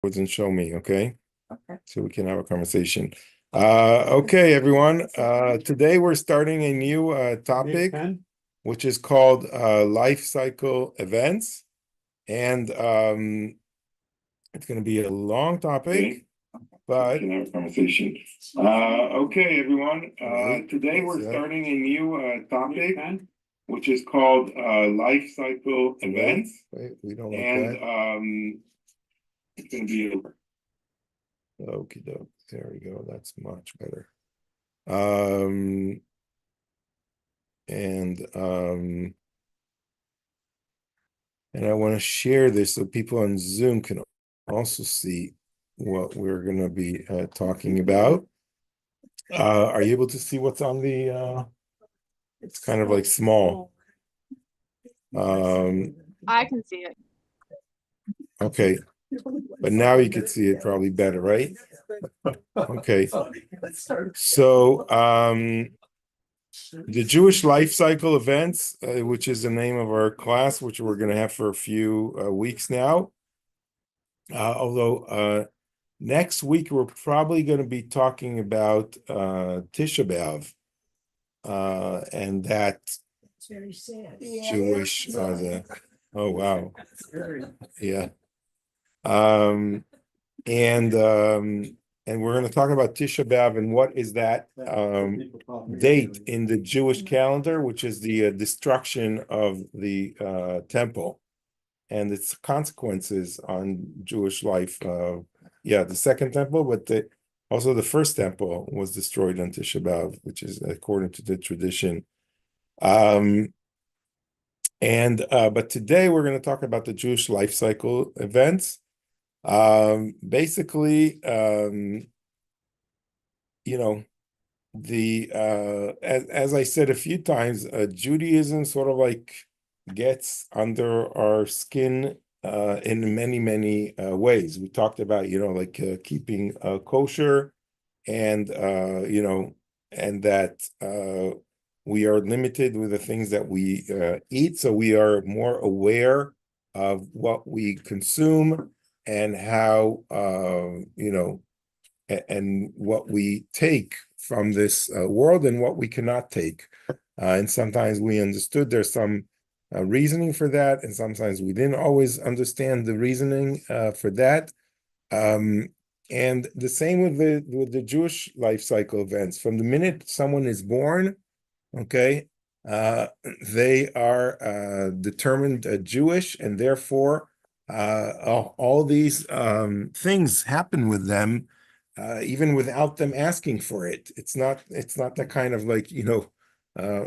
and show me, okay? Okay. So we can have a conversation. Okay, everyone. Today we're starting a new topic, which is called life cycle events. And it's going to be a long topic, but we can have a conversation. Okay, everyone. Today we're starting a new topic, which is called life cycle events. Wait, we don't like And that. it's going to be okie doke. There we go. That's much better. And I want to share this so people on Zoom can also see what we're going to be talking about. Are you able to see what's on the? It's kind of like small. I can see it. Okay, but now you can see it probably better, right? Okay. So the Jewish life cycle events, which is the name of our class, which we're going to have for a few weeks now. Although next week we're probably going to be talking about Tisha B'Av, and that Very sad. Jewish. Oh wow, yeah. And we're going to talk about Tisha B'Av and what is that date in the Jewish calendar, which is the destruction of the temple and its consequences on Jewish life. The second temple, but also the first temple was destroyed on Tisha B'Av, which is according to the tradition. But today we're going to talk about the Jewish life cycle events. Basically, as I said a few times, Judaism sort of like gets under our skin in many ways. We talked about keeping kosher, and and that we are limited with the things that we eat, so we are more aware of what we consume and how and what we take from this world and what we cannot take. And sometimes we understood there's some reasoning for that, and sometimes we didn't always understand the reasoning for that. And the same with the Jewish life cycle events. From the minute someone is born, okay, they are determined Jewish, and therefore all these things happen with them, even without them asking for it. It's not the kind of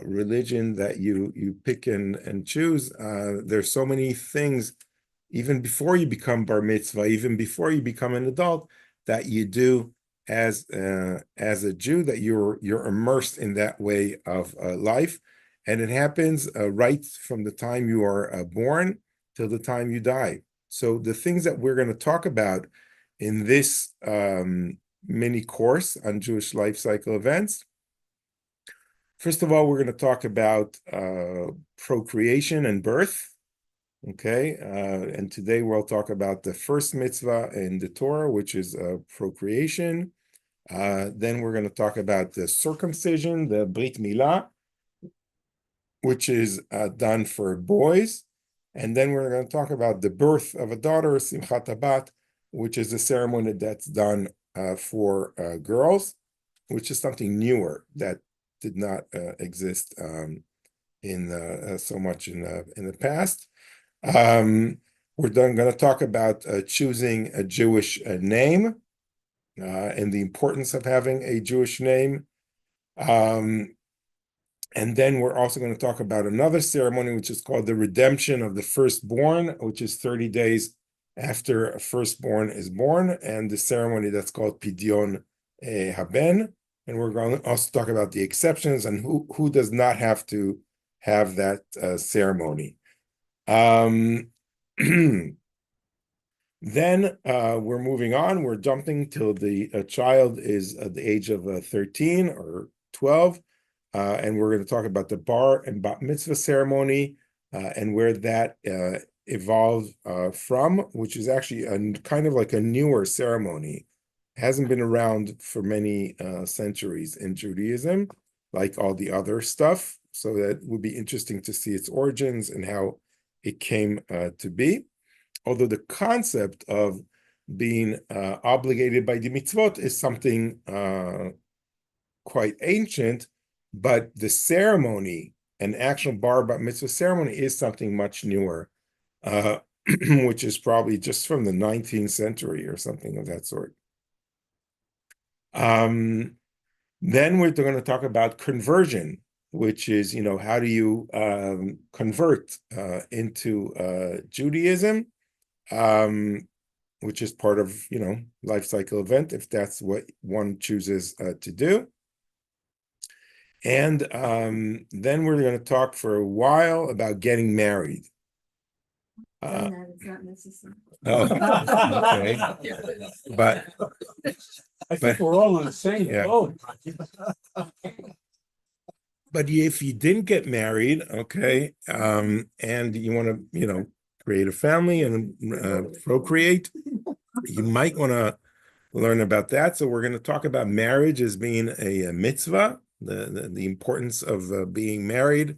religion that you pick and choose. There's so many things, even before you become bar mitzvah, even before you become an adult, that you do as a Jew, that you're immersed in that way of life, and it happens right from the time you are born till the time you die. So the things that we're going to talk about in this mini course on Jewish life cycle events. First of all, we're going to talk about procreation and birth. Okay, and today we'll talk about the first mitzvah in the Torah, which is procreation. Then we're going to talk about the circumcision, the Brit Milah, which is done for boys. And then we're going to talk about the birth of a daughter, Simchat, which is a ceremony that's done for girls, which is something newer that did not exist in so much in the past. We're going to talk about choosing a Jewish name and the importance of having a Jewish name. And then we're also going to talk about another ceremony, which is called the redemption of the firstborn, which is 30 days after a firstborn is born, and the ceremony that's called Pidyon Haben. And we're going to also talk about the exceptions and who does not have to have that ceremony. Then we're moving on. We're jumping till the child is at the age of 13 or 12. And we're going to talk about the bar and bat mitzvah ceremony and where that evolved from, which is actually a kind of like a newer ceremony. Hasn't been around for many centuries in Judaism, like all the other stuff. So that would be interesting to see its origins and how it came to be. Although the concept of being obligated by the mitzvot is something quite ancient, but the ceremony, an actual bar mitzvah ceremony, is something much newer, which is probably just from the 19th century or something of that sort. Then we're going to talk about conversion, which is, how do you convert into Judaism, which is part of, life cycle event, if that's what one chooses to do. And then we're going to talk for a while about getting married. It's not necessary. Okay. But I think we're all on the same boat. But if you didn't get married, okay, and you want to, create a family and procreate, you might want to learn about that. So we're going to talk about marriage as being a mitzvah, the importance of being married.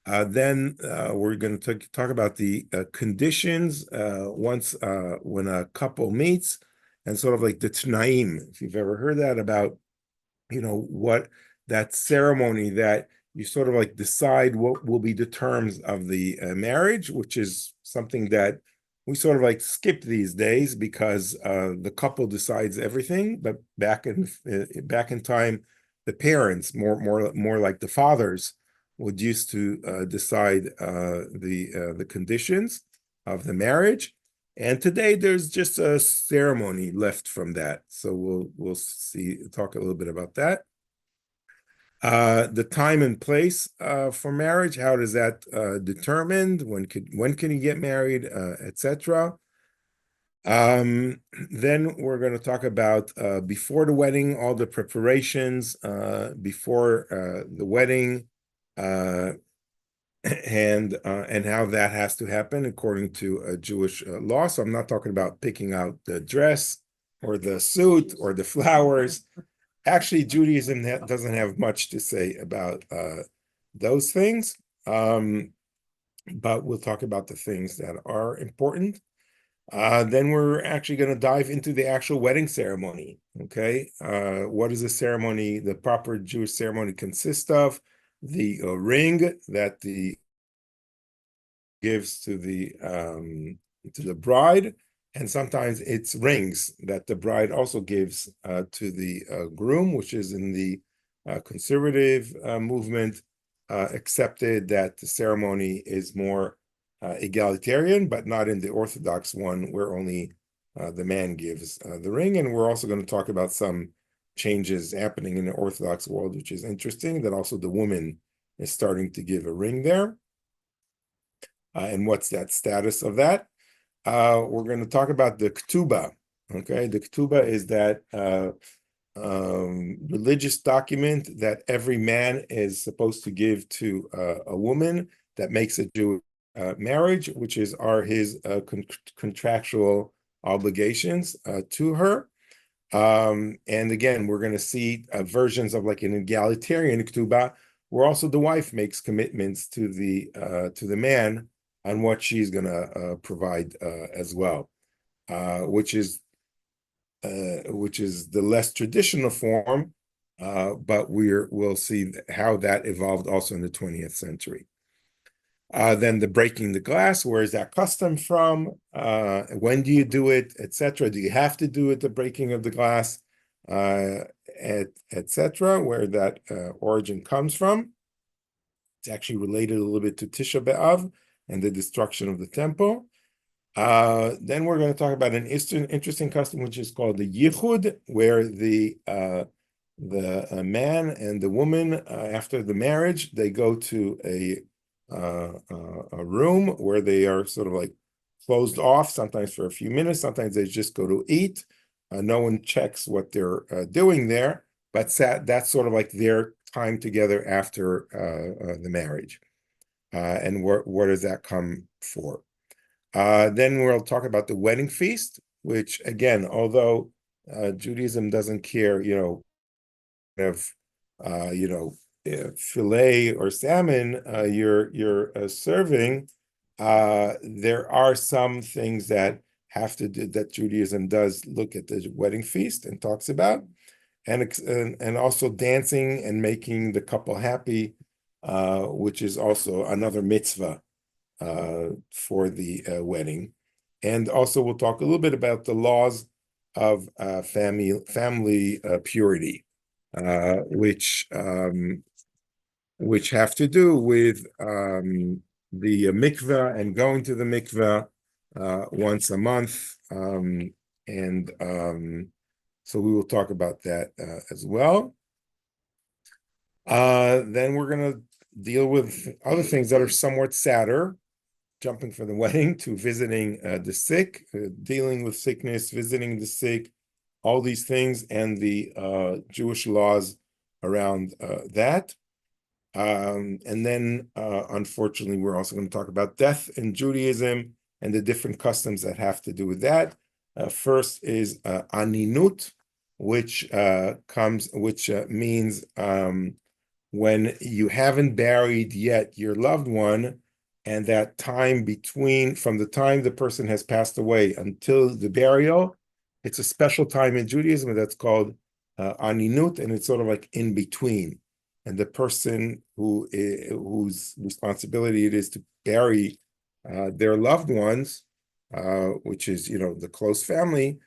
Then we're going to talk about the conditions once when a couple meets, and sort of like the t'naim, if you've ever heard that, about what that ceremony that you sort of like decide what will be the terms of the marriage, which is something that we sort of like skip these days because the couple decides everything. But back in time, the parents, more like the fathers, would used to decide the conditions of the marriage. And today there's just a ceremony left from that. So we'll talk a little bit about that. The time and place for marriage, how does that determined? When can you get married, etc. Then we're going to talk about before the wedding, all the preparations before the wedding, and how that has to happen according to a Jewish law. So I'm not talking about picking out the dress or the suit or the flowers. Actually, Judaism doesn't have much to say about those things, but we'll talk about the things that are important. Then we're actually going to dive into the actual wedding ceremony. Okay, what does the proper Jewish ceremony consist of? The ring that the gives to the bride, and sometimes it's rings that the bride also gives to the groom, which is in the conservative movement accepted that the ceremony is more egalitarian, but not in the Orthodox one where only the man gives the ring. And we're also going to talk about some changes happening in the Orthodox world, which is interesting, that also the woman is starting to give a ring there. And what's that status of that? We're going to talk about the ketubah. Okay, the ketubah is that religious document that every man is supposed to give to a woman that makes a Jewish marriage, which is his contractual obligations to her. And again, we're going to see versions of like an egalitarian ketubah, where also the wife makes commitments to the man on what she's going to provide as well, which is the less traditional form, but we'll see how that evolved also in the 20th century. Then the breaking the glass, where is that custom from? When do you do it, etc.? Do you have to do it, the breaking of the glass, etc., where that origin comes from? It's actually related a little bit to Tisha B'Av and the destruction of the temple. Then we're going to talk about an interesting custom, which is called the yichud, where the man and the woman, after the marriage, they go to a room where they are sort of like closed off, sometimes for a few minutes, sometimes they just go to eat. No one checks what they're doing there, but that's sort of like their time together after the marriage. And where does that come for? Then we'll talk about the wedding feast, which again, although Judaism doesn't care, of filet or salmon you're serving, there are some things that have to do that Judaism does look at the wedding feast and talks about, and also dancing and making the couple happy, which is also another mitzvah for the wedding. And also we'll talk a little bit about the laws of family purity, which have to do with the mikveh and going to the mikveh once a month, and so we will talk about that as well. Then we're going to deal with other things that are somewhat sadder, jumping from the wedding to visiting the sick, dealing with sickness, visiting the sick, all these things, and the Jewish laws around that. And then, unfortunately, we're also going to talk about death in Judaism and the different customs that have to do with that. First is aninut, which means when you haven't buried yet your loved one, and that time from the time the person has passed away until the burial, it's a special time in Judaism that's called aninut, and it's sort of like in between. And the person whose responsibility it is to bury their loved ones, which is the close family,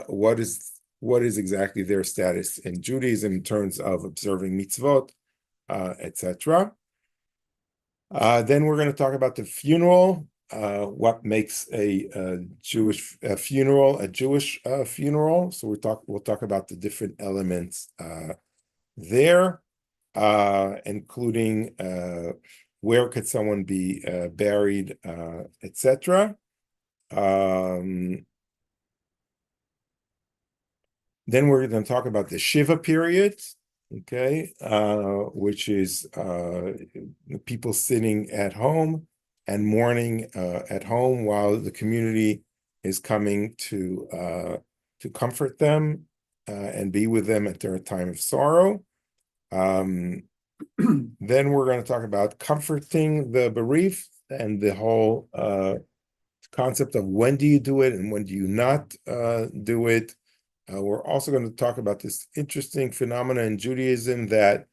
what is exactly their status in Judaism in terms of observing mitzvot, etc. Then we're going to talk about the funeral, what makes a Jewish funeral a Jewish funeral. So we'll talk about the different elements there, including where could someone be buried, etc. Then we're going to talk about the Shiva period, okay, which is people sitting at home and mourning at home while the community is coming to comfort them and be with them at their time of sorrow. Then we're going to talk about comforting the bereaved and the whole concept of when do you do it and when do you not do it. We're also going to talk about this interesting phenomena in Judaism that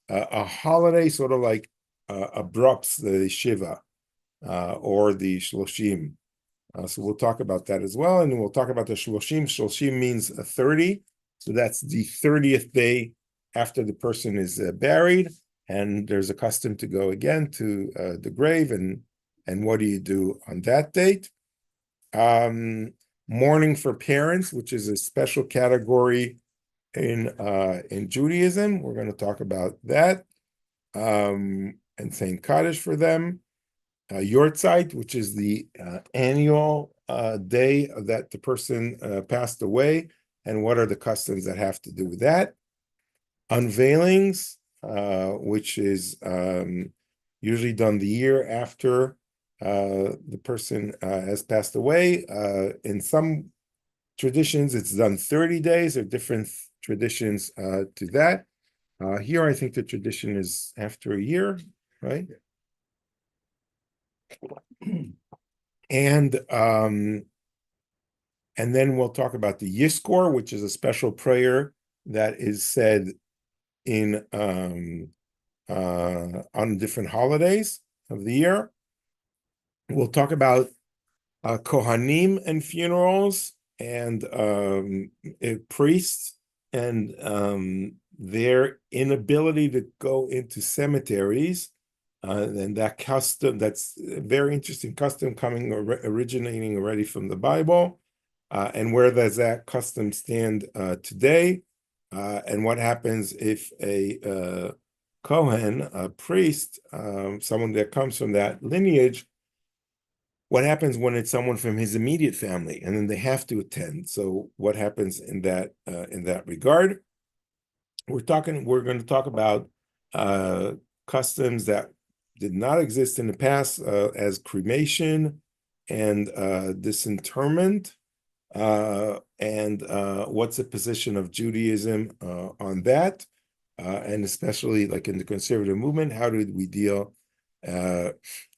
a holiday sort of like abrupts the Shiva or the Shloshim. So we'll talk about that as well. And we'll talk about the Shloshim. Shloshim means 30. So that's the 30th day after the person is buried. And there's a custom to go again to the grave. And what do you do on that date? Mourning for parents, which is a special category in Judaism. We're going to talk about that, and saying Kaddish for them. Yortzeit, which is the annual day that the person passed away, and what are the customs that have to do with that. Unveilings, which is usually done the year after the person has passed away. In some traditions, it's done 30 days. There are different traditions to that. Here, I think the tradition is after a year, right? And then we'll talk about the Yiskor, which is a special prayer that is said in on different holidays of the year. We'll talk about Kohanim and funerals and priests and their inability to go into cemeteries. And that custom, that's a very interesting custom originating already from the Bible. And where does that custom stand today? And what happens if a Kohen, a priest, someone that comes from that lineage, what happens when it's someone from his immediate family and then they have to attend? So what happens in that regard? We're going to talk about customs that did not exist in the past, as cremation and disinterment, and what's the position of Judaism on that, and especially like in the conservative movement, how did we deal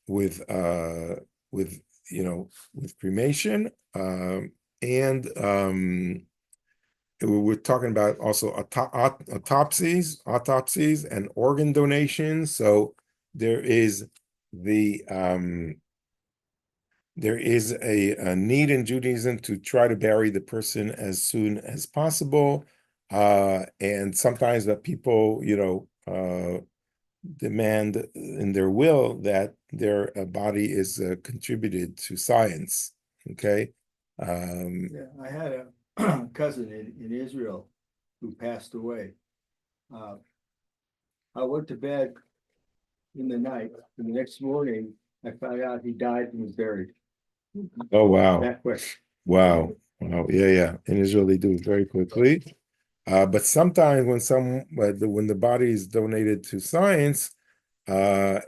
with with cremation, and we're talking about also autopsies and organ donations. So there is a need in Judaism to try to bury the person as soon as possible, and sometimes that people, demand in their will that their body is contributed to science. Okay. Yeah, I had a cousin in Israel who passed away. I went to bed in the night, and the next morning I found out he died and was buried Oh, wow. that quick. Wow. Yeah. In Israel, they do it very quickly. But sometimes when the body is donated to science, what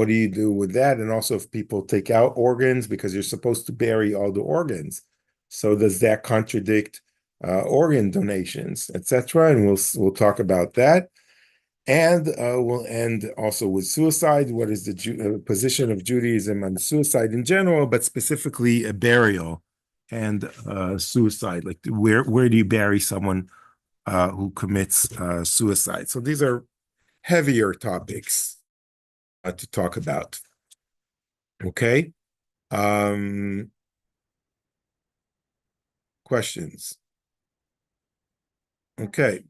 do you do with that? And also, if people take out organs, because you're supposed to bury all the organs, so does that contradict organ donations, etc.? And we'll talk about that. And we'll end also with suicide. What is the position of Judaism on suicide in general, but specifically a burial and suicide? Like where do you bury someone who commits suicide? So these are heavier topics to talk about. Okay. Questions? Okay.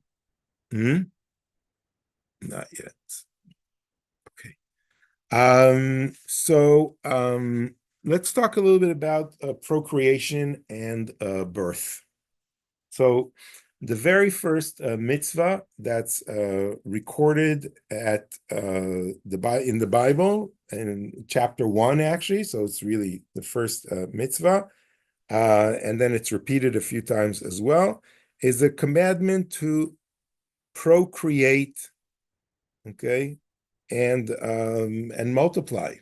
Not yet. Okay. Let's talk a little bit about procreation and birth. So the very first mitzvah that's recorded in the Bible, in chapter 1, actually, so it's really the first mitzvah, and then it's repeated a few times as well, is a commandment to procreate, okay, and multiply,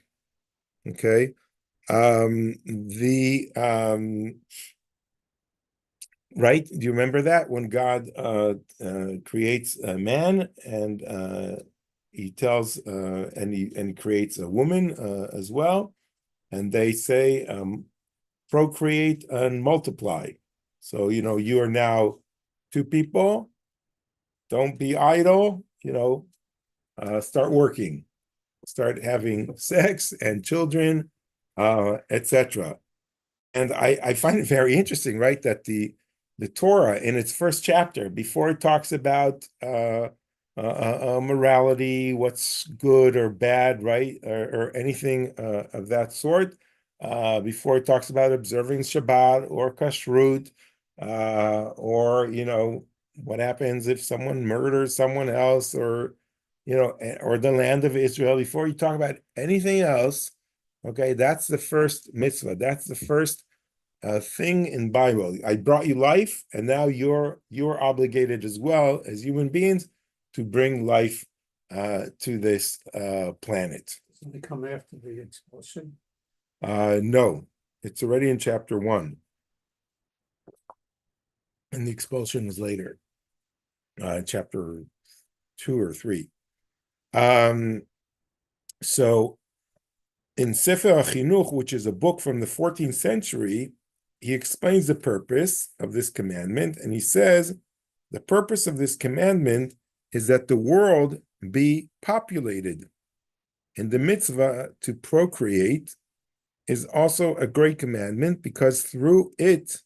okay. Right? Do you remember that when God creates a man, and he tells and he creates a woman as well, and they say procreate and multiply. So you are now two people. Don't be idle. Start working, start having sex and children, etc. And I find it very interesting, right, that the Torah in its first chapter, before it talks about morality, what's good or bad, right, or anything of that sort, before it talks about observing Shabbat or Kashrut, or what happens if someone murders someone else, or the land of Israel, before you talk about anything else, okay, that's the first mitzvah. That's the first thing in Bible. I brought you life, and now you're obligated as well as human beings to bring life to this planet. Does it come after the expulsion? No, it's already in chapter 1, and the expulsion is later, chapter 2 or 3. So in Sefer HaChinuch, which is a book from the 14th century, he explains the purpose of this commandment, and he says the purpose of this commandment is that the world be populated, and the mitzvah to procreate is also a great commandment, because through it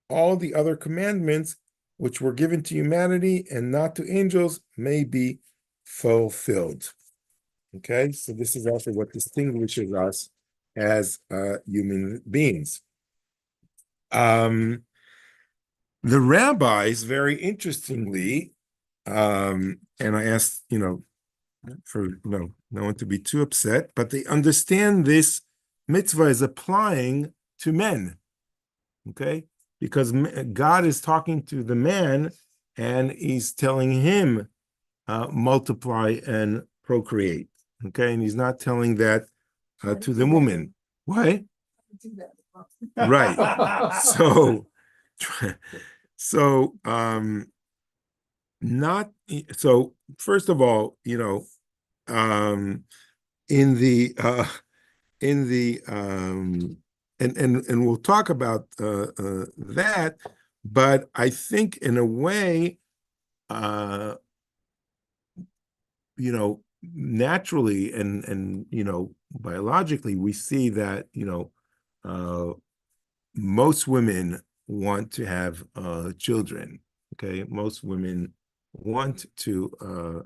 all the other commandments which were given to humanity and not to angels may be fulfilled. Okay, so this is also what distinguishes us as human beings. The rabbis, very interestingly, and I asked, for no one to be too upset, but they understand this mitzvah is applying to men. Okay, because God is talking to the man, and he's telling him multiply and procreate. Okay, and he's not telling that to the woman. What? Do that. Right. So, so, not, so first of all, in the and we'll talk about that, but I think in a way, naturally and biologically, we see that most women want to have children. Okay, most women want to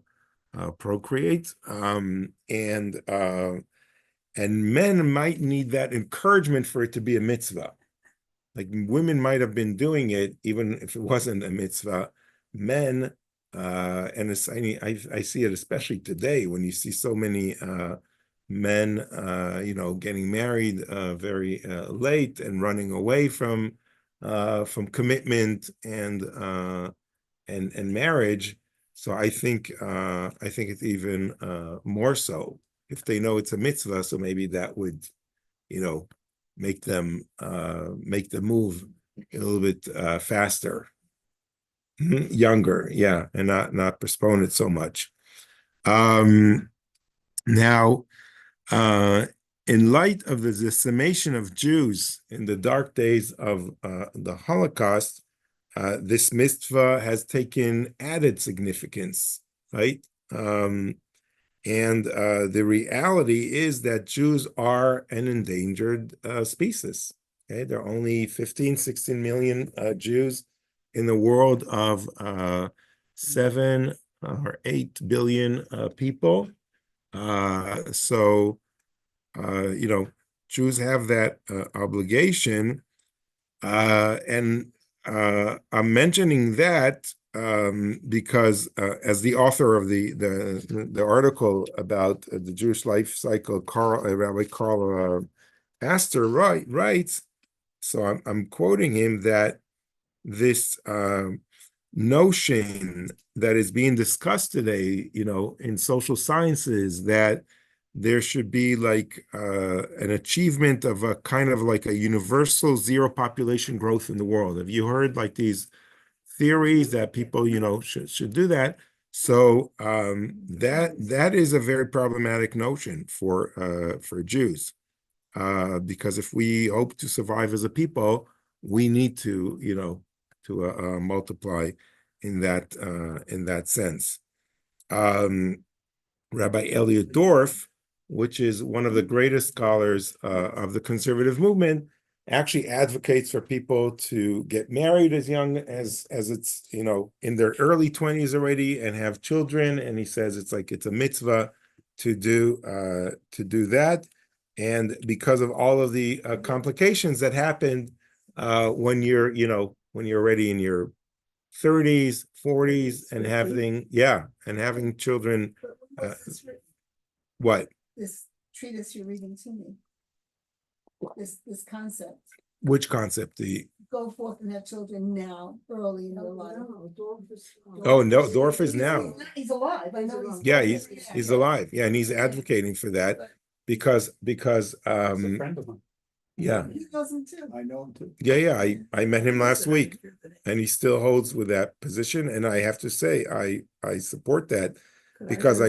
procreate, and men might need that encouragement for it to be a mitzvah. Like women might have been doing it even if it wasn't a mitzvah. Men, and it's, I see it especially today when you see so many men, getting married very late and running away from commitment and marriage. So I think it's even more so if they know it's a mitzvah. So maybe that would, make them make the move a little bit faster, younger, yeah, and not postpone it so much. Now, in light of the decimation of Jews in the dark days of the Holocaust, this mitzvah has taken added significance, right? And the reality is that Jews are an endangered species. Okay, there are only 15, 16 million Jews in the world of 7 or 8 billion people. So, Jews have that obligation. And I'm mentioning that because as the author of the article about the Jewish life cycle, Rabbi Karl Astor writes, so I'm quoting him, that this notion that is being discussed today, in social sciences, that there should be like an achievement of a kind of like a universal zero population growth in the world. Have you heard like these theories that people, should do that? So that is a very problematic notion for Jews, because if we hope to survive as a people, we need to multiply in that sense. Rabbi Elliot Dorff, which is one of the greatest scholars of the conservative movement, actually advocates for people to get married as young as it's, in their early 20s already, and have children. And he says it's a mitzvah to do that. And because of all of the complications that happened when you're already in your 30s, 40s, and having children. What? This treatise you're reading to me. This concept. Which concept? Go forth and have children now, early in your life. Oh no, Dorff is now. He's alive. I know he's alive. Yeah, and he's advocating for that because a friend of mine. yeah. He doesn't too. I know him too. Yeah. I met him last week, and he still holds with that position. And I have to say, I support that because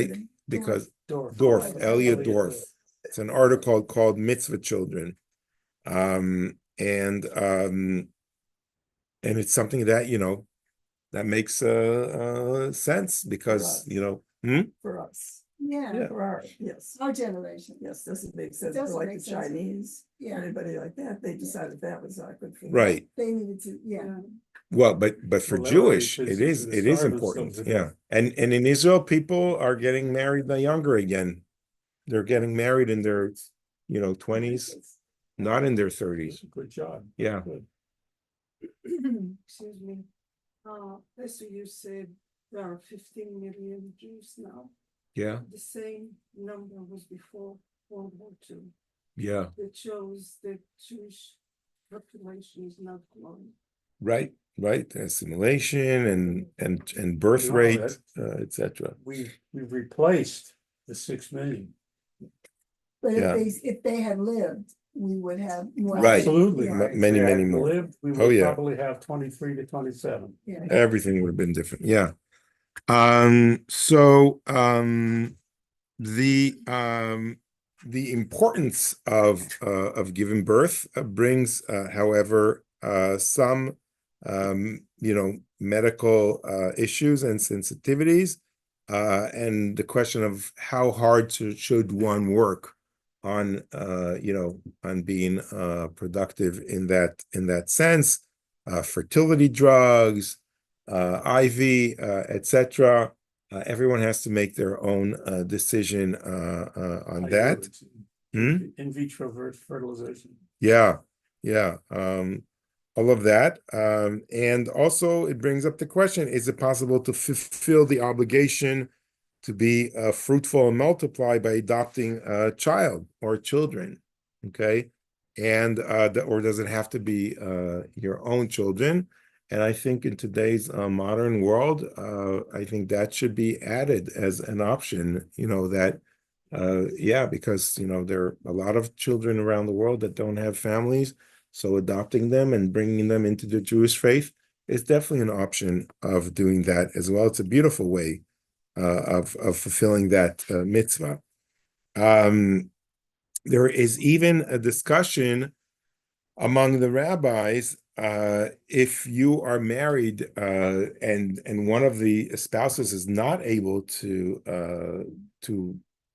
Dorff, Elliot Dorff. It's an article called Mitzvah Children. And it's something that, that makes sense because, For us, Yeah, for our, yes, our generation. yes, doesn't make sense for Doesn't like make the sense. Chinese, Yeah, anybody like that, they decided that was not good for them. right. they needed to, yeah. Well, but for Well, that Jewish, really it fits is into the start of important. something. Yeah. And in Israel, people are getting married younger again. They're getting married in their, 20s, not in their 30s. It's a good job. Yeah. Good. Excuse me. As you said, there are 15 million Jews now. Yeah. The same number was before World War II. Yeah. It shows that Jewish population is not growing. Right. Assimilation and birth No, rate, etc. We've replaced the 6 million. But Yeah. if they had lived, we would have. more. Right. Absolutely. Yeah. If Many, they many had more. lived, we Oh, would yeah. probably have 23 to 27. Yeah. Everything would have been different. Yeah. So the importance of giving birth brings, however, some medical issues and sensitivities, and the question of how hard should one work on on being productive in that sense, fertility drugs, IV, etc. Everyone has to make their own decision on that. In vitro fertilization. Yeah, all of that. And also it brings up the question, is it possible to fulfill the obligation to be fruitful and multiply by adopting a child or children? Okay. And or does it have to be your own children? And I think in today's modern world, I think that should be added as an option, because there are a lot of children around the world that don't have families, so adopting them and bringing them into the Jewish faith is definitely an option of doing that as well. It's a beautiful way of fulfilling that mitzvah. There is even a discussion among the rabbis, if you are married and one of the spouses is not able to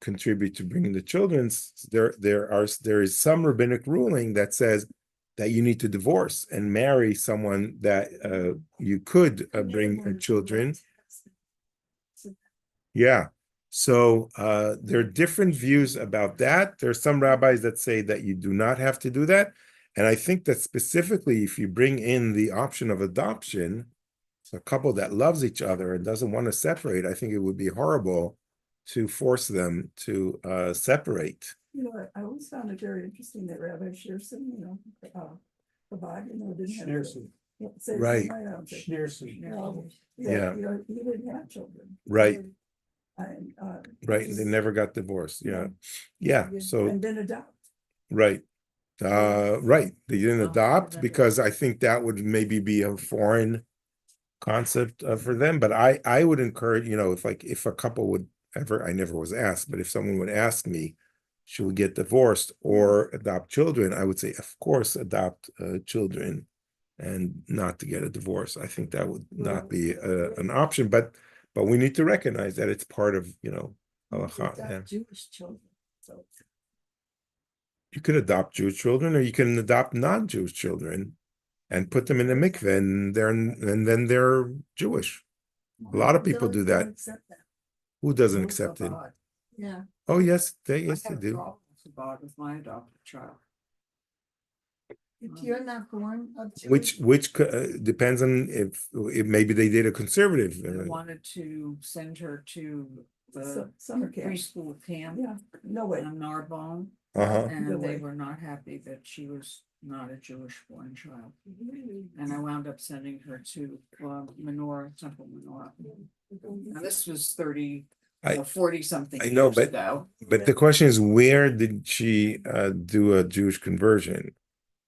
contribute to bringing the children, there is some rabbinic ruling that says that you need to divorce and marry someone that you could bring children. Yeah. So there are different views about that. There are some rabbis that say that you do not have to do that. And I think that specifically, if you bring in the option of adoption, a couple that loves each other and doesn't want to separate, I think it would be horrible to force them to separate. I always found it very interesting that Rabbi Shearson, Rabbi, didn't have. Schneerson. Right. Schneerson. Yeah. He didn't have children. Right. And, Right. They never got divorced. Yeah. Yeah. So, and then adopt. right. Right. They didn't adopt because I think that would maybe be a foreign concept for them. But I would encourage, if a couple would ever, I never was asked, but if someone would ask me, should we get divorced or adopt children? I would say, of course, adopt children and not to get a divorce. I think that would not be an option, but we need to recognize that it's part of, halacha. Yeah. Jewish children. So You could adopt Jewish children, or you can adopt non-Jewish children and put them in the mikveh, and then they're Jewish. A lot of people do that. accept that. Who doesn't accept it? Yeah. Oh, yes, they I do. have problems with my adopted child. If you're not born of Jewish. Which depends on if maybe they did a conservative. I wanted to send her to the Summer camp. preschool camp Yeah, no way. in Narbonne, Uh-huh. and No they way. were not happy that she was not a Jewish born child. And I wound up sending her to Menorah, Temple Menorah. And this was 40 something I know, years but- ago. But the question is, where did she do a Jewish conversion?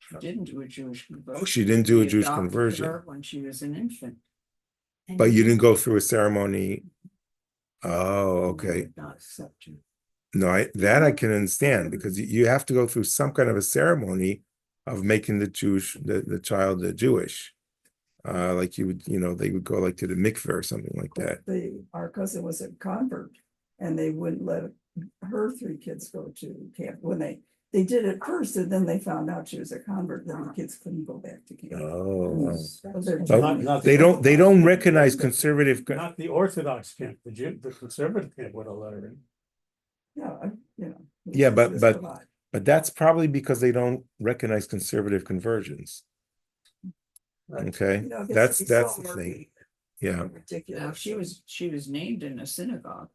She didn't do a Jewish conversion. Oh, she didn't do a We Jewish adopted conversion. her when she was an infant. But you didn't go through a ceremony. Oh, And okay. they did not accept her. No, I can understand, because you have to go through some kind of a ceremony of making the child Jewish. Like you would, they would go like to the mikveh or something like that. Our cousin was a convert, and they wouldn't let her 3 kids go to camp. When they did it first, and then they found out she was a convert, then the kids couldn't go back to camp. Oh, So they're But Not they the don't Orthodox. recognize conservative. Not the Orthodox camp, the conservative camp would have let her in. Yeah, Yeah, but- just but- provide. But that's probably because they don't recognize conservative conversions. Right. Okay, It's that's so the murky, thing. Yeah, ridiculous. Now, she was named in a synagogue,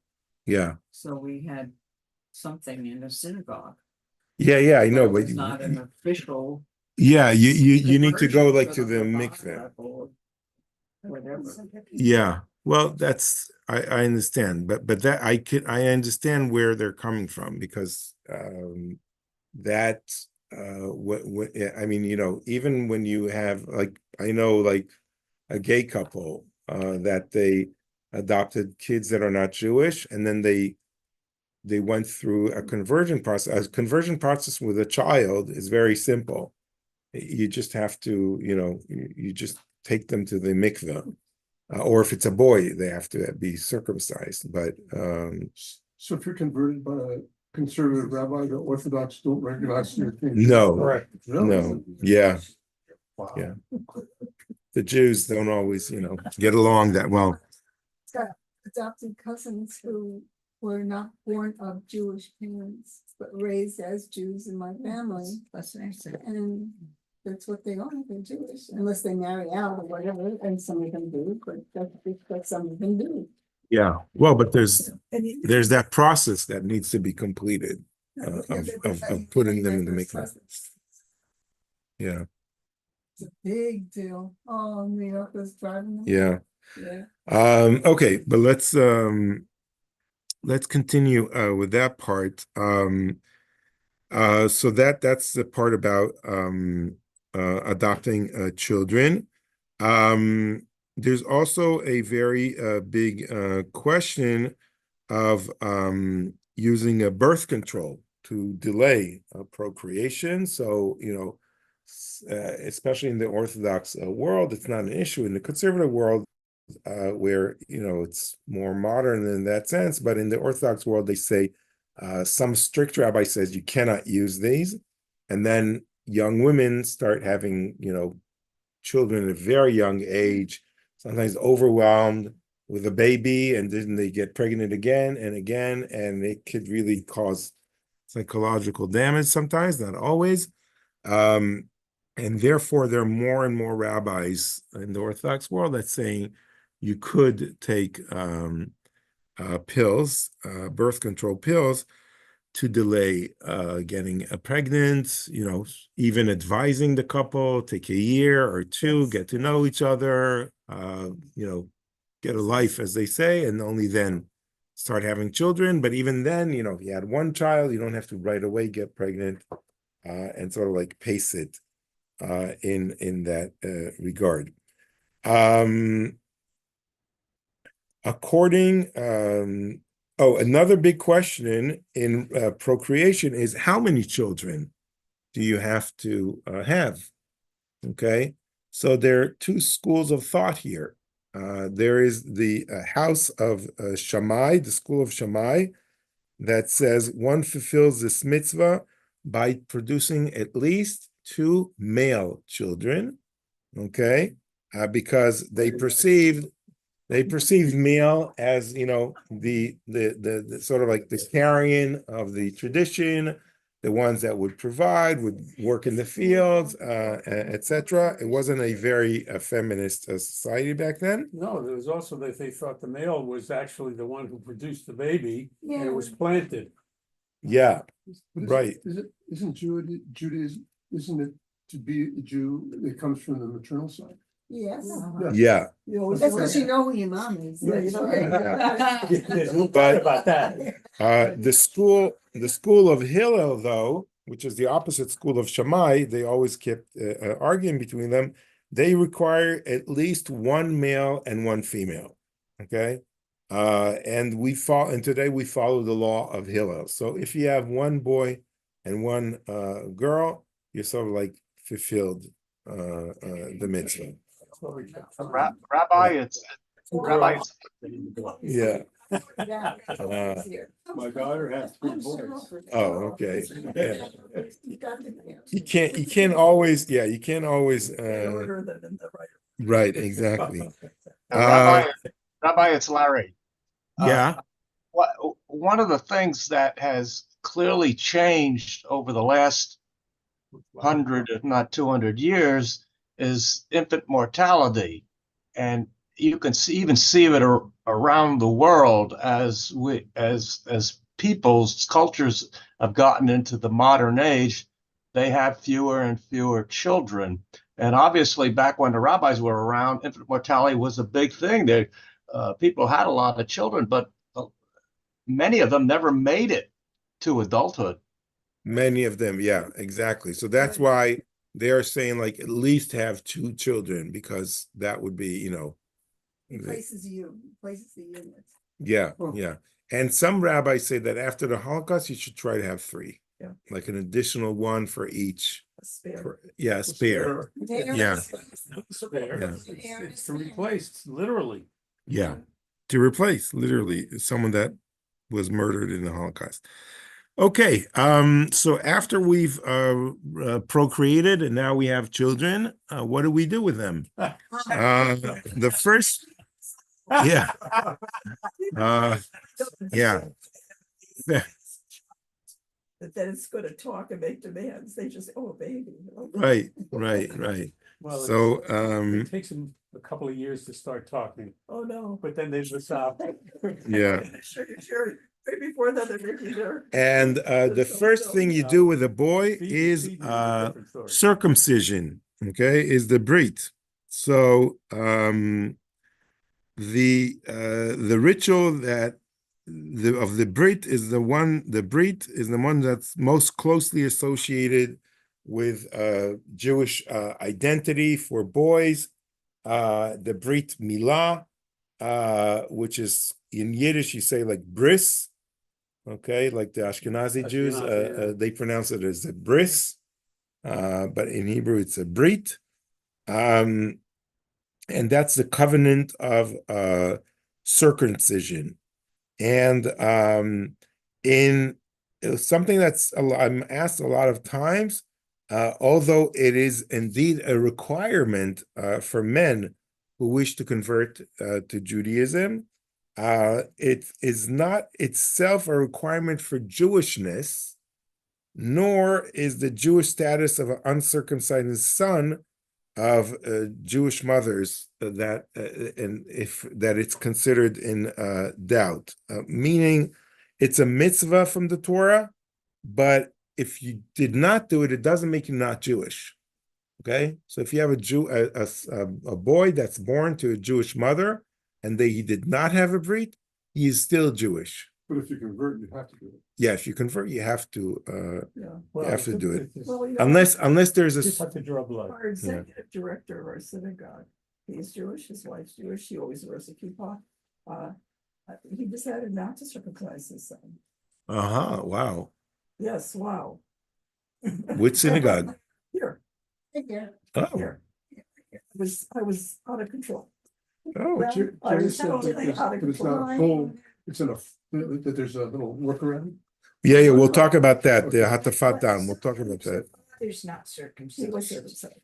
yeah, so we had something in a synagogue. yeah. I know, It but was not an official. yeah, you need to go conversion like for to the Chabad mikveh. level or Whatever. Yeah, well, that's I understand, but that I understand where they're coming from, because that I mean, even when you have, like, I know, like, a gay couple that they adopted kids that are not Jewish, and then they went through a conversion process. A conversion process with a child is very simple. You just have to, you just take them to the mikveh. Or if it's a boy, they have to be circumcised. But So if you're converted by a conservative rabbi, the Orthodox don't recognize your thing? no, Correct. no, yeah, Wow. yeah. The Jews don't always, get along that well. Got adopted cousins who were not born of Jewish parents, but raised as Jews in my family. That's nice. And that's what they are, they're Jewish, unless they marry out or whatever, and some of them do, but that's what some of them do. Yeah, well, but there's And you- that process that needs to be completed of putting them in the mikveh. Yeah, It's a big deal. Oh, New York was driving them. yeah. Yeah. Okay, but let's continue with that part. So that's the part about adopting children. There's also a very big question of using a birth control to delay procreation. So, especially in the Orthodox world, it's not an issue. In the conservative world, where it's more modern in that sense, but in the Orthodox world, they say some strict rabbi says you cannot use these, and then young women start having children at a very young age, sometimes overwhelmed with a baby, and then they get pregnant again and again, and it could really cause psychological damage sometimes, not always. And therefore, there are more and more rabbis in the Orthodox world that's saying you could take pills, birth control pills, to delay getting pregnant, even advising the couple, take a year or two, get to know each other, get a life, as they say, and only then start having children. But even then, if you had one child, you don't have to right away get pregnant, and sort of like pace it in that regard. Another big question in procreation is how many children do you have to have? Okay, so there are two schools of thought here. There is the house of Shammai, the school of Shammai, that says one fulfills this mitzvah by producing at least 2 male children. Okay, because they perceived male as the sort of like the carrion of the tradition, the ones that would provide, would work in the fields, etc. It wasn't a very feminist society back then. No, there was also that they thought the male was actually the one who produced the baby, and it was Yeah. planted. Yeah, But right. Isn't Judaism, isn't it to be a Jew, it comes from the maternal side? Yes. Yeah, You always That's say because you that. know who your mom is. Yeah, you know There's no But- doubt about that. the school of Hillel, though, which is the opposite school of Shammai, they always kept arguing between them. They require at least 1 male and 1 female. Okay, and today we follow the law of Hillel. So if you have 1 boy and 1 girl, you're sort of like fulfilled the mitzvah. Rabbi, it's Yeah. Yeah. My daughter has 3 boys. Oh, okay. Yeah. You got the- You can't always. The order that in the right. Right, exactly. Rabbi, it's Larry. Yeah. One of the things that has clearly changed over the last 100, if not 200 years, is infant mortality, and you can even see it around the world as people's cultures have gotten into the modern age. They have fewer and fewer children, and obviously back when the rabbis were around, infant mortality was a big thing. People had a lot of children, but many of them never made it to adulthood. Many of them, yeah, exactly. So that's why they are saying like at least have 2 children, because that would be, Replaces the unit. yeah, Oh. yeah. And some rabbis say that after the Holocaust, you should try to have 3. Yeah. Like an additional one for each. A spare. Yeah, spare. Yeah. Yeah. It's to replace, literally. Yeah. To replace literally someone that was murdered in the Holocaust. Okay, so after we've procreated and now we have children, what do we do with them? The first, yeah, yeah, But then it's gonna talk and make demands. They just, oh, baby. right. Well, So, it takes them a couple of years to start talking, Oh, no. but then they just stop. yeah. Sure. Right before that, they're making their. And the first thing you do with a boy is Feeding is a different story. circumcision, okay, is the Brit. So the ritual that of the Brit is the one that's most closely associated with Jewish identity for boys. The Brit Milah, which is in Yiddish you say like bris, okay, like the Ashkenazi Jews, yeah. they pronounce it as a bris, but in Hebrew it's a Brit. And that's the covenant of circumcision. And in something that's I'm asked a lot of times, although it is indeed a requirement for men who wish to convert to Judaism, it is not itself a requirement for Jewishness, nor is the Jewish status of an uncircumcised son of Jewish mothers that and if that it's considered in doubt, meaning it's a mitzvah from the Torah, but if you did not do it, it doesn't make you not Jewish. Okay, so if you have a boy that's born to a Jewish mother and he did not have a brit, he is still Jewish. But if you convert, you have to do it. Yeah, if you convert, you have to Yeah. have to do it. Well, Unless there's Just a have to draw blood. Our executive director of our synagogue, he's Jewish, his wife's Jewish, she always wears a kippah. He decided not to circumcise his son. wow. Yes, wow. Which synagogue? Here, Oh, here. I was out of control. oh, Well, Jerry I was said that totally there's- out of that it's not control. full, it's in a, that there's a little workaround. yeah, we'll talk about that. The hatafat dam. We'll talk about that. There's not He circumcision. was circumcised.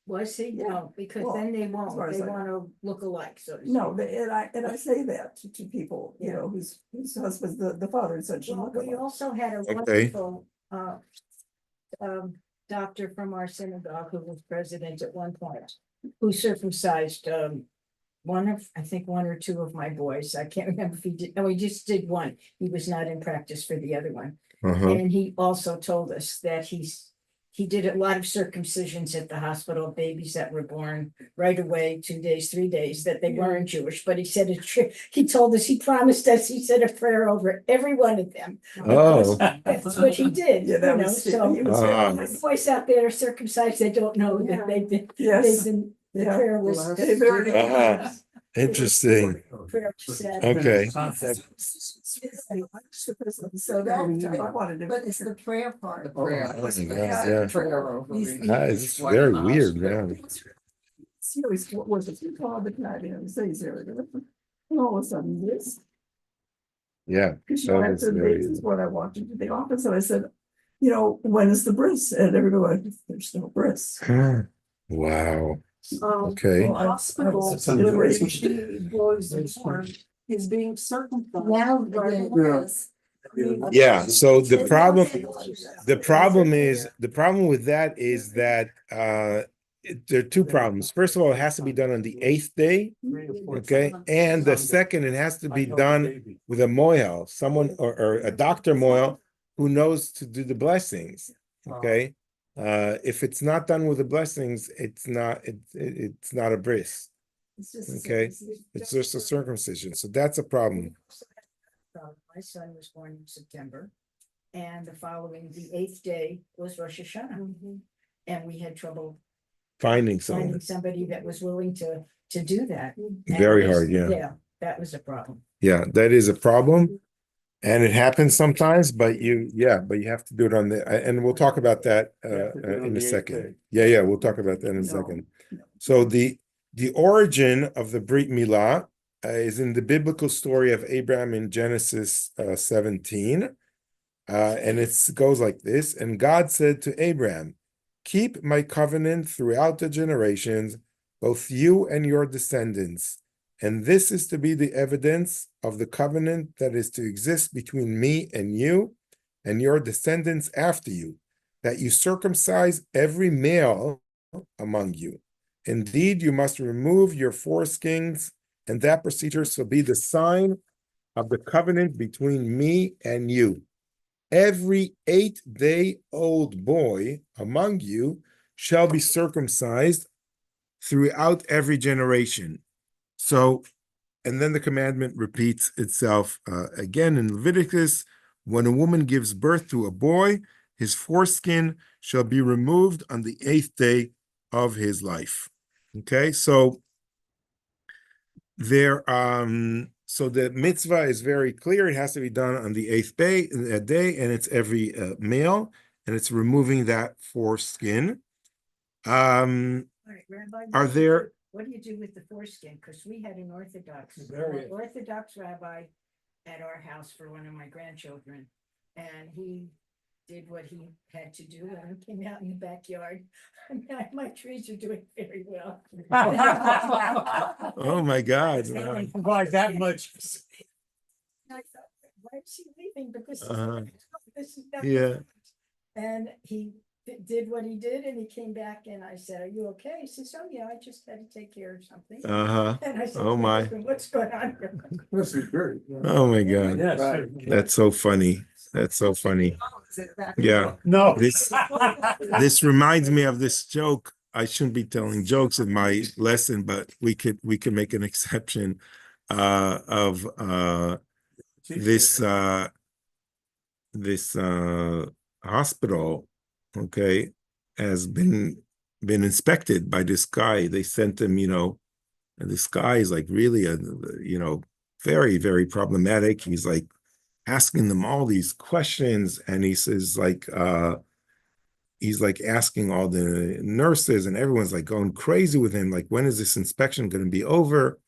Was he? Yeah. No, because Well, then they as far won't, as they I know. wanna look alike, so. to No, speak. and I say that to people, you know, whose husband's the father and son should Well, look we alike. also had a Okay. wonderful, doctor from our synagogue who was president at one point, who circumcised, I think one or two of my boys. I can't remember if he did, no, he just did one. He was not in practice for the other one. Uh-huh. And he also told us that he did a lot of circumcisions at the hospital, babies that were born right away, 2 days, 3 days, that they weren't Jewish, but he said he told us, he promised us, he said a prayer over every one of them. Oh, That's what he did, Yeah, you that know, was, so. he was Ah. very My nice. boys out there are circumcised, they don't know that they've been, Yes. the Yeah. prayer was. They very- Ah. interesting. Prayer was said. Okay. So that, I wanted to. but it's the prayer part. Oh, yeah. He's- It's very weird, man. You know, he's, what was it, he called the night, you know, he says, and all of a sudden this. Yeah. Because That after is the very- basis when I walked into the office, and I said, you know, when is the bris? And everybody went, there's no bris. Wow. Okay. Well, I- Hospital I was enraged. Is being circumcised. Now, Yeah. Yeah. So the problem with that is that there are two problems. First of all, it has to be done on the 8th day. Okay. And the second, it has to be done with a mohel, someone or a doctor mohel who knows to do the blessings. Okay. If it's not done with the blessings, it's not a bris. Okay. It's just a circumcision. So that's a problem. My son was born in September, and the 8th day was Rosh Hashanah. Mhm. And we had trouble Finding someone, finding somebody that was willing to do that. And very there's- hard, yeah. Yeah, that was a problem. Yeah, that is a problem. And it happens sometimes, but you have to do it on the, and we'll talk about that You have to do it on in the a 8th second. day. Yeah, we'll talk about that in a No, second. no. So the origin of the Brit Milah is in the biblical story of Abraham in Genesis 17. And it goes like this. And God said to Abraham, keep my covenant throughout the generations, both you and your descendants. And this is to be the evidence of the covenant that is to exist between me and you and your descendants after you, that you circumcise every male among you. Indeed, you must remove your foreskins, and that procedure shall be the sign of the covenant between me and you. Every 8-day-old boy among you shall be circumcised throughout every generation. So, and then the commandment repeats itself again in Leviticus. When a woman gives birth to a boy, his foreskin shall be removed on the 8th day of his life. Okay, so so the mitzvah is very clear. It has to be done on the 8th day, and it's every male, and it's removing that foreskin. All right, Rabbi, Are there? what do you do with the foreskin? Because we had an Very- Orthodox rabbi at our house for one of my grandchildren, and he did what he had to do and came out in the backyard. My trees are doing very well. Oh my God! They Wow. don't provide that much. I thought, why is he leaving? But this is not Yeah. good. And he did what he did, and he came back, and I said, "Are you okay?" He says, "Oh yeah, I just had to take care of something." And I said, Oh my! "What's going on here?" This is great. Oh my God! Yes. Right. That's so funny. That's so funny. Yeah. No. This reminds me of this joke. I shouldn't be telling jokes in my lesson, but we could make an exception of this hospital, okay, has been inspected by this guy. They sent him, and this guy is like really very, very problematic. He's like asking them all these questions, and he says he's like asking all the nurses, and everyone's like going crazy with him, like, when is this inspection going to be over?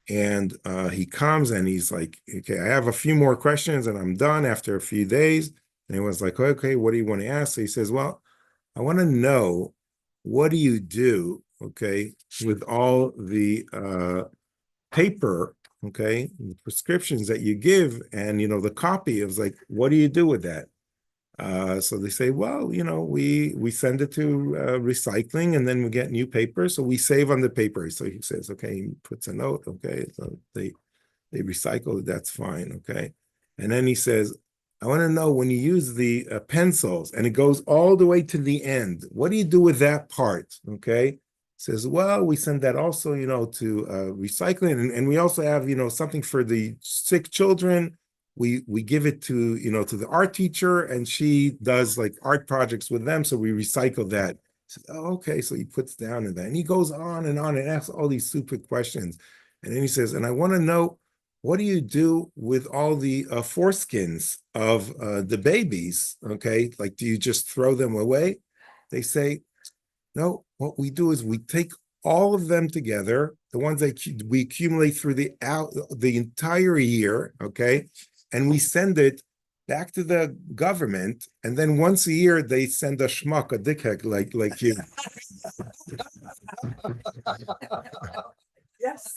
And he comes and he's like, okay, I have a few more questions and I'm done after a few days. And he was like, okay, what do you want to ask? So he says, well, I want to know, what do you do, okay, with all the paper, okay, the prescriptions that you give, and the copy. It was like, what do you do with that? So they say, well, we send it to recycling, and then we get new paper, so we save on the paper. So he says, okay, he puts a note, okay, so they recycle it, that's fine, okay. And then he says, I want to know, when you use the pencils, and it goes all the way to the end, what do you do with that part, okay? Says, well, we send that also, to recycling, and we also have, something for the sick children. We give it to, to the art teacher, and she does like art projects with them, so we recycle that. Says, oh, okay, so he puts down in that, and he goes on and asks all these stupid questions, and then he says, and I want to know, what do you do with all the foreskins of the babies? Okay, like, do you just throw them away? They say, no, what we do is we take all of them together, the ones that we accumulate through the entire year, okay, and we send it back to the government, and then once a year they send a schmuck, a dickhead like you. Yes.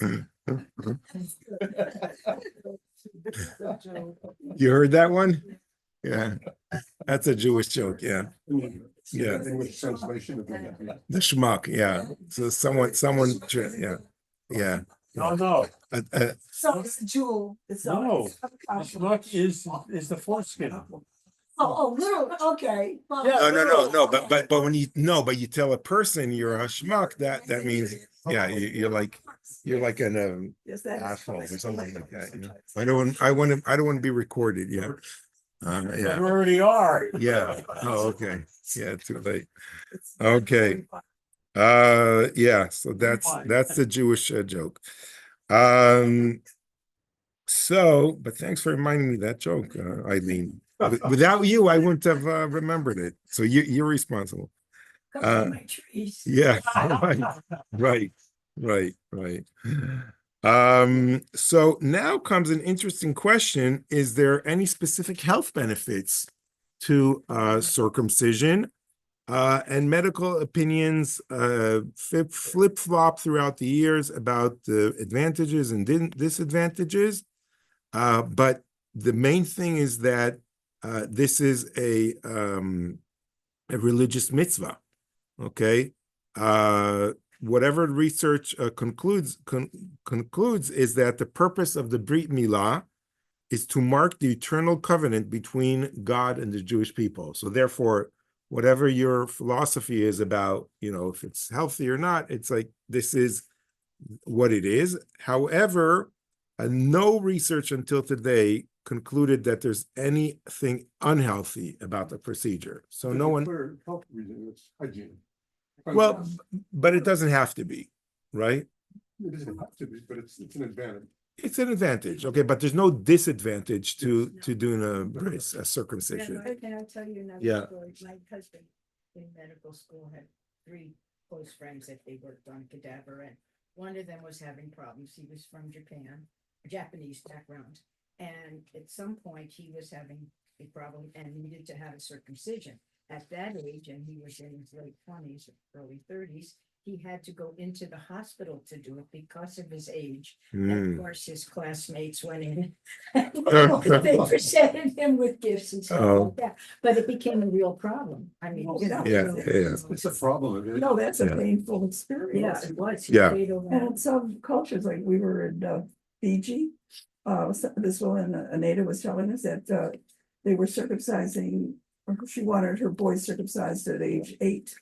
You heard that one? Yeah, that's a Jewish joke. Yeah, Yeah. English translation of that. the schmuck. Yeah, so someone, yeah. Oh, no, So it's a jewel. It's no. always- The schmuck is the foreskin. Literally, okay. Well, Yeah. No, but when you tell a person you're a schmuck, that means, yeah, you're like an Yes, that is asshole or fine. something like that. I don't want to be recorded. Yeah. But Yeah, we already are. yeah. Oh, okay. Yeah, too late. It's Okay. Yeah, so that's the Jewish joke. But thanks for reminding me that joke, Eileen. Without you, I wouldn't have remembered it. So you're responsible. Come on, my trees. Yeah, right, right. So now comes an interesting question. Is there any specific health benefits to circumcision? And medical opinions flip-flop throughout the years about the advantages and disadvantages. But the main thing is that this is a religious mitzvah. Okay. Whatever research concludes is that the purpose of the Brit Milah is to mark the eternal covenant between God and the Jewish people. So therefore, whatever your philosophy is about, if it's healthy or not, it's like this is what it is. However, no research until today concluded that there's anything unhealthy about the procedure. So no one. For health reason, it's hygiene. Well, but it doesn't have to be, right? It doesn't have to be, but it's an advantage. It's an advantage, okay, but there's no disadvantage to doing a circumcision. Can I tell you another Yeah. story? My husband in medical school had 3 close friends that they worked on cadaver, and one of them was having problems. He was from Japan, Japanese background, and at some point he was having a problem and needed to have a circumcision. At that age, and he was in his late 20s, early 30s, he had to go into the hospital to do it because of his age. And of course, his classmates went in. They presented him with gifts and stuff like that, but it became a real problem. I mean, Yeah. It's a problem. No, that's a Yeah. painful experience. Yeah, it was. He Yeah. stayed over. And in some cultures, like we were in Fiji, this woman, Anita, was telling us that they were circumcising, or she wanted her boy circumcised at age 8.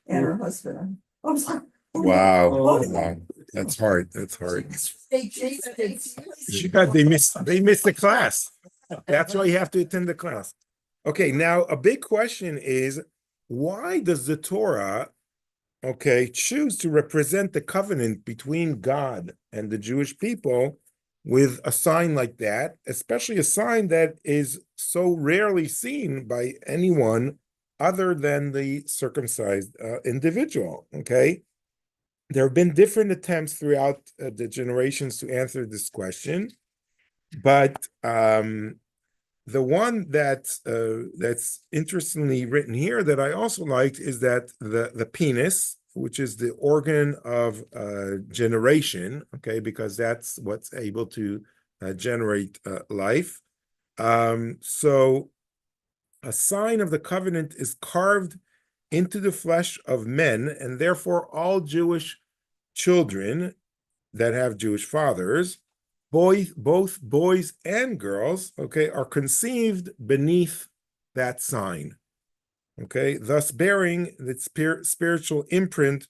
And her husband. I was like, oh, Wow. oh, Wow. That's hard. That's hard. They Yeah, they missed the class. That's why you have to attend the class. Okay, now a big question is, why does the Torah, choose to represent the covenant between God and the Jewish people with a sign like that, especially a sign that is so rarely seen by anyone other than the circumcised individual? Okay, there have been different attempts throughout the generations to answer this question, but the one that's interestingly written here that I also liked is that the penis, which is the organ of generation, because that's what's able to generate life. So a sign of the covenant is carved into the flesh of men, and therefore all Jewish children that have Jewish fathers, both boys and girls, are conceived beneath that sign, thus bearing the spiritual imprint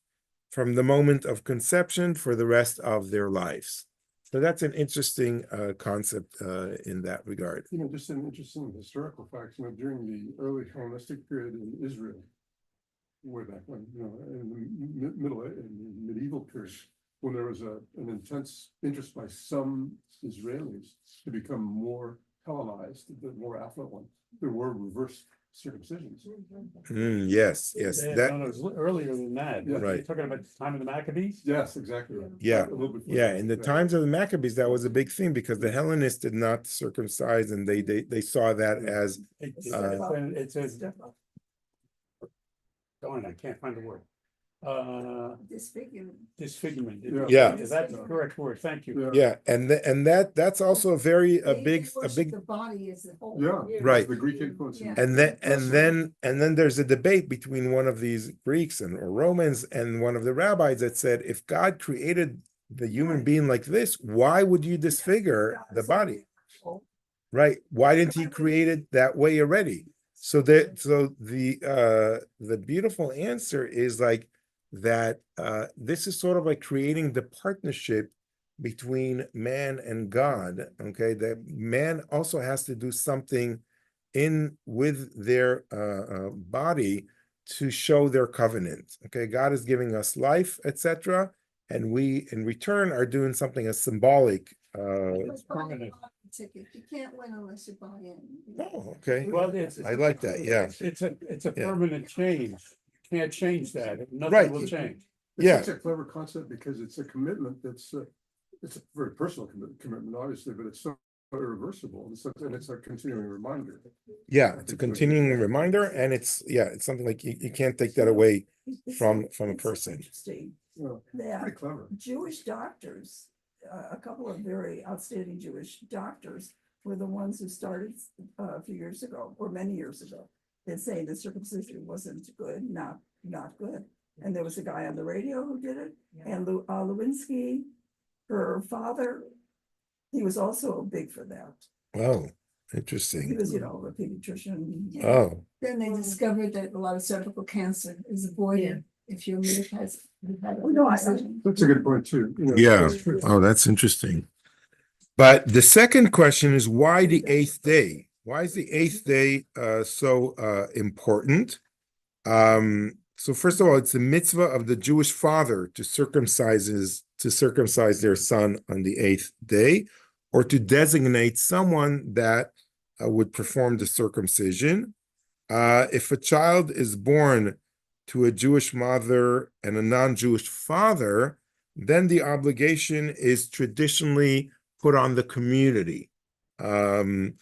from the moment of conception for the rest of their lives. So that's an interesting concept in that regard. Just an interesting historical fact, during the early Hellenistic period in Israel, way back when, in the medieval period, when there was an intense interest by some Israelis to become more Hellenized, the more affluent ones, there were reverse circumcisions. Yes. They had That done it earlier than that. Yeah. Right. You're talking about the time of the Maccabees? Yes, exactly. Right. Yeah. A little bit Yeah, before. in the times of the Maccabees, that was a big thing because the Hellenists did not circumcise, and they saw that as It says, darn, I can't find the word. Disfigurement. Yeah. That's the correct word. Thank you. and that's also a big The body is the whole. Yeah. Right. The Greek influence. and then there's a debate between one of these Greeks or Romans and one of the rabbis that said, if God created the human being like this, why would you disfigure the body? Right? Why didn't he create it that way already? So the beautiful answer is like that this is sort of like creating the partnership between man and God, that man also has to do something in with their body to show their covenant. Okay, God is giving us life, etc., and we in return are doing something as symbolic. It's permanent. ticket. You can't win unless you buy in. Oh, okay. Well, I like that. Yeah. It's a Yeah. permanent change. You can't change that. Right. Nothing will change. It's Yeah. such a clever concept because it's a commitment that's, it's a very personal commitment, obviously, but it's so irreversible. And it's a continuing reminder. Yeah, it's a continuing reminder, and it's something like you can't take that away from a It's so person. interesting Well, that pretty clever. Jewish doctors, a couple of very outstanding Jewish doctors were the ones who started a few years ago, or many years ago. They're saying the circumcision wasn't good, not good. And there was a guy on the radio who did it, and Lewinsky, her father, he was also big for that. Oh, He interesting. was, a pediatrician. Oh, Then they discovered that a lot of cervical cancer is avoided if your milk has. Oh, no, That's a good point too. yeah. That's true. Oh, that's interesting. But the second question is, why the eighth day? Why is the eighth day so important? So first of all, it's the mitzvah of the Jewish father to circumcise their son on the eighth day, or to designate someone that would perform the circumcision. If a child is born to a Jewish mother and a non-Jewish father, then the obligation is traditionally put on the community. And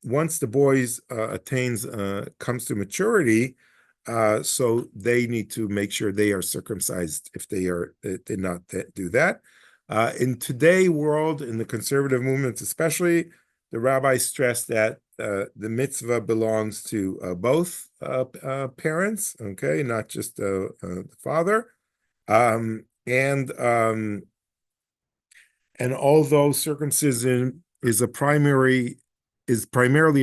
once the boys comes to maturity, so they need to make sure they are circumcised if they did not do that. In today's world, in the conservative movements especially, the rabbis stress that the mitzvah belongs to both parents, okay, not just the father. And although circumcision is primarily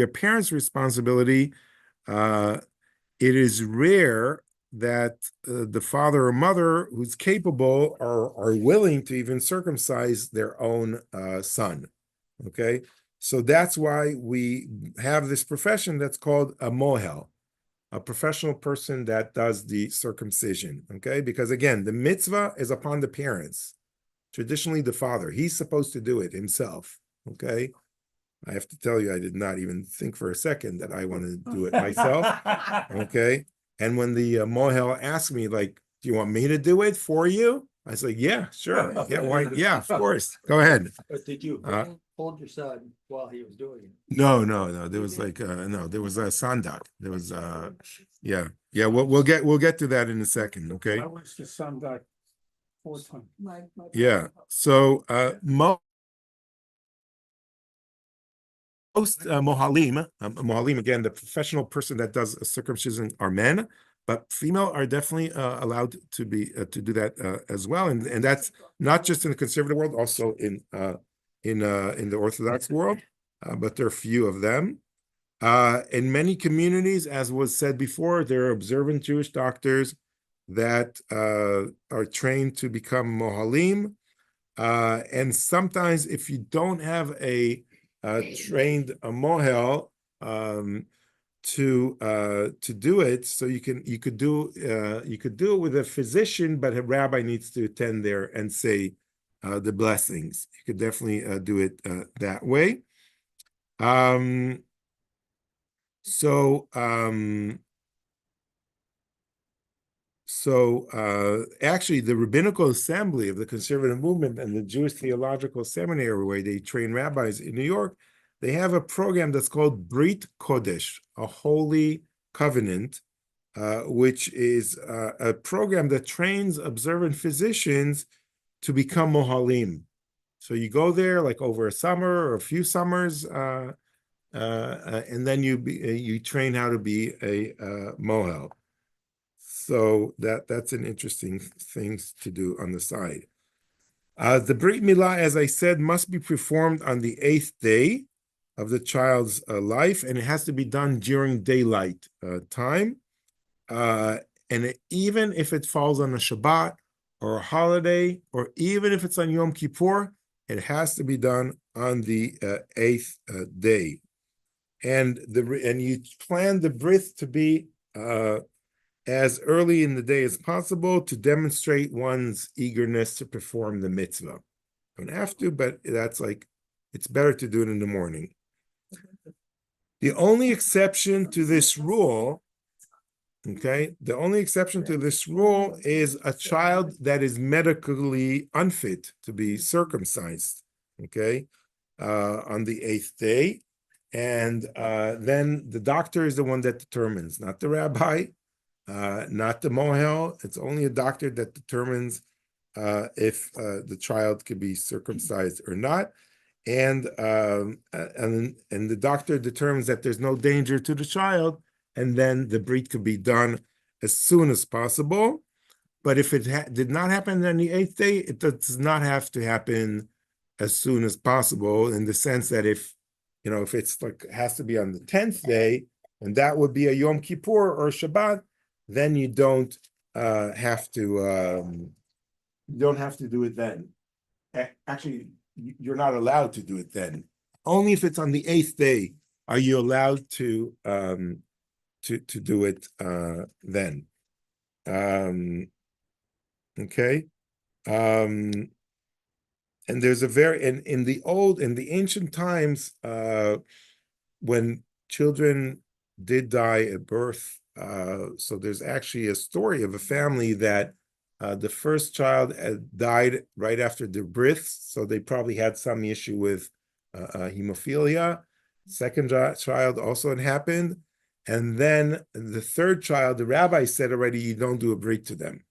a parent's responsibility, it is rare that the father or mother who's capable are willing to even circumcise their own son. Okay, so that's why we have this profession that's called a mohel, a professional person that does the circumcision. Okay, because again, the mitzvah is upon the parents. Traditionally, the father, he's supposed to do it himself. Okay, I have to tell you, I did not even think for a second that I wanted to do it myself. Okay, and when the mohel asked me, like, "Do you want me to do it for you?" I said, "Yeah, sure. Yeah, why? Yeah, of course. Go ahead." But did you hold your son while he was doing it? No. There was like no, there was a sandak. There was yeah. We'll get to that in a second. Okay. I was the son that 4 times. Yeah. So most mohalim again, the professional person that does a circumcision are men, but female are definitely allowed to be to do that as well, and that's not just in the conservative world, also in the Orthodox world, but there are few of them. In many communities, as was said before, there are observant Jewish doctors that are trained to become mohalim, and sometimes if you don't have a trained mohel to do it, so you could do it with a physician, but a rabbi needs to attend there and say the blessings. You could definitely do it that way. So actually, the Rabbinical Assembly of the Conservative Movement and the Jewish Theological Seminary, where they train rabbis in New York, they have a program that's called Brit Kodesh, a holy covenant, which is a program that trains observant physicians to become mohalim. So you go there like over a summer or a few summers, and then you train how to be a mohel. So that's an interesting thing to do on the side. The Brit Milah, as I said, must be performed on the 8th day of the child's life, and it has to be done during daylight time. And even if it falls on a Shabbat or a holiday, or even if it's on Yom Kippur, it has to be done on the eighth day, and you plan the brit to be as early in the day as possible to demonstrate one's eagerness to perform the mitzvah. Don't have to, but that's like, it's better to do it in the morning. The only exception to this rule, okay, the only exception to this rule is a child that is medically unfit to be circumcised, okay, on the eighth day. And then the doctor is the one that determines, not the rabbi, not the mohel. It's only a doctor that determines if the child can be circumcised or not. And the doctor determines that there's no danger to the child, and then the brit could be done as soon as possible. But if it did not happen on the eighth day, it does not have to happen as soon as possible, in the sense that if it's like, has to be on the 10th day, and that would be a Yom Kippur or a Shabbat, then you don't have to do it then. Actually, you're not allowed to do it then. Only if it's on the eighth day are you allowed to do it then. Okay. And there's in the ancient times, when children did die at birth, so there's actually a story of a family that the first child died right after their birth, so they probably had some issue with hemophilia. Second child also had happened, and then the third child, the rabbi said already, you don't do a brit to them.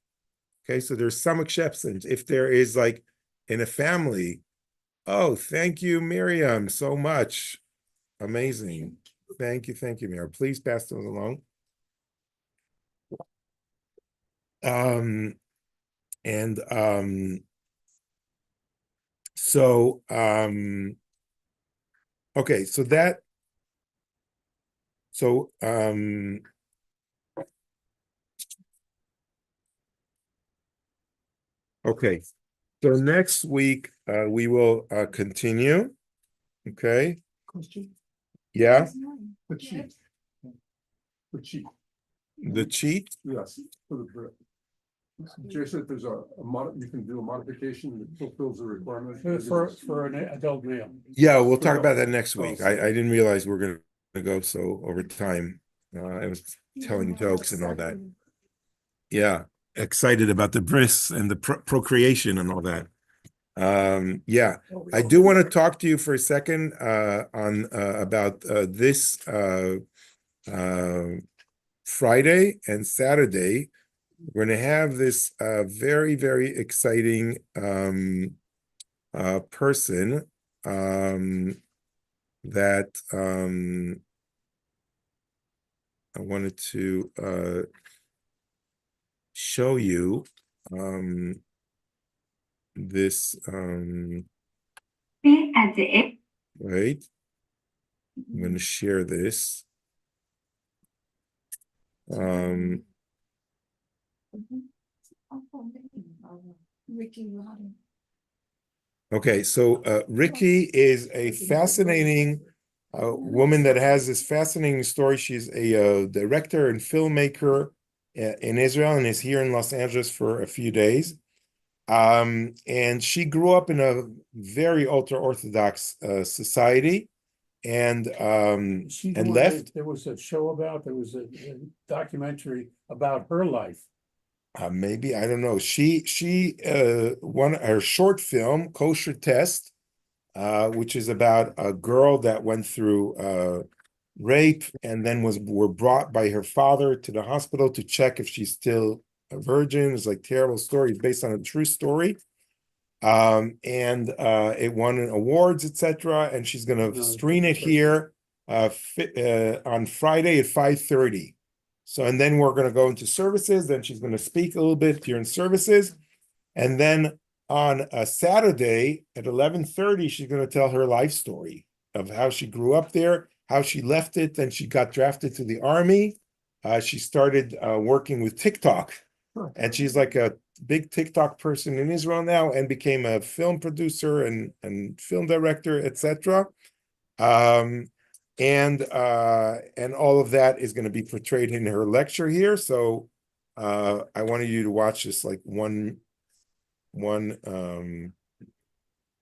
Okay, so there's some exceptions. If there is like in a family, oh, thank you, Miriam, so much. Amazing. Thank you, Miriam. Please pass those along. Okay, okay, so next week we will continue. Okay. Question? Yeah. The cheat. The cheat. The cheat. Yes, for the Brit. Jay said there's you can do a modification that fulfills the requirement. For an adult male. Yeah, we'll talk about that next week. I didn't realize we're going to go so over time. I was telling jokes and all that. Yeah, excited about the bris and the procreation and all that. Yeah, I do want to talk to you for a second on about this Friday and Saturday. We're going to have this very, very exciting person that I wanted to show you this right. I'm going to share this. Okay, so Ricky is a fascinating woman that has this fascinating story. She's a director and filmmaker in Israel and is here in Los Angeles for a few days. And she grew up in a very ultra-Orthodox society, and left. There was a show there was a documentary about her life. Maybe, I don't know. She won her short film, Kosher Test, which is about a girl that went through rape and then were brought by her father to the hospital to check if she's still a virgin. It's like terrible story. It's based on a true story. And it won awards, etc. And she's going to screen it here on Friday at 5:30. So, and then we're going to go into services. Then she's going to speak a little bit during services. And then on a Saturday at 11:30, she's going to tell her life story of how she grew up there, how she left it. Then she got drafted to the army. She started working with TikTok. And she's like a big TikTok person in Israel now and became a film producer and film director, etc. And all of that is going to be portrayed in her lecture here. So I wanted you to watch this like one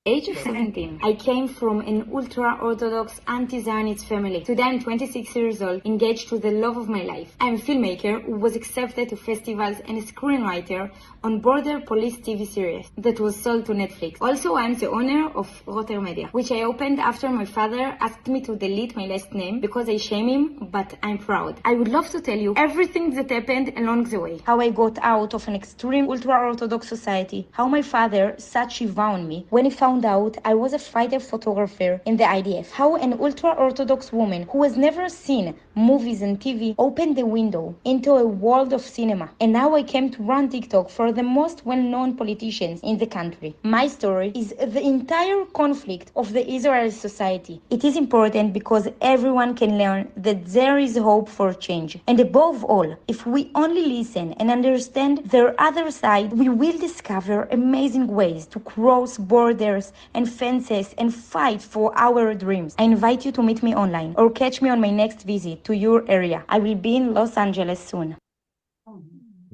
Age of 17, I came from an ultra-Orthodox anti-Zionist family. Today I'm 26 years old, engaged to the love of my life. I'm a filmmaker who was accepted to festivals and a screenwriter on Border Police TV series that was sold to Netflix. Also, I'm the owner of Rotter Media, which I opened after my father asked me to delete my last name because I shame him, but I'm proud. I would love to tell you everything that happened along the way. How I got out of an extreme ultra-Orthodox society. How my father such on me when he found out I was a fighter photographer in the IDF. How an ultra-Orthodox woman who has never seen movies and TV opened the window into a world of cinema. And now I came to run TikTok for the most well-known politicians in the country. My story is the entire conflict of the Israeli society. It is important because everyone can learn that there is hope for change. And above all, if we only listen and understand their other side, we will discover amazing ways to cross borders and fences and fight for our dreams. I invite you to meet me online or catch me on my next visit to your area. I will be in Los Angeles soon.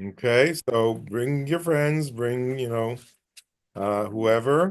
Okay, so bring your friends, bring, whoever.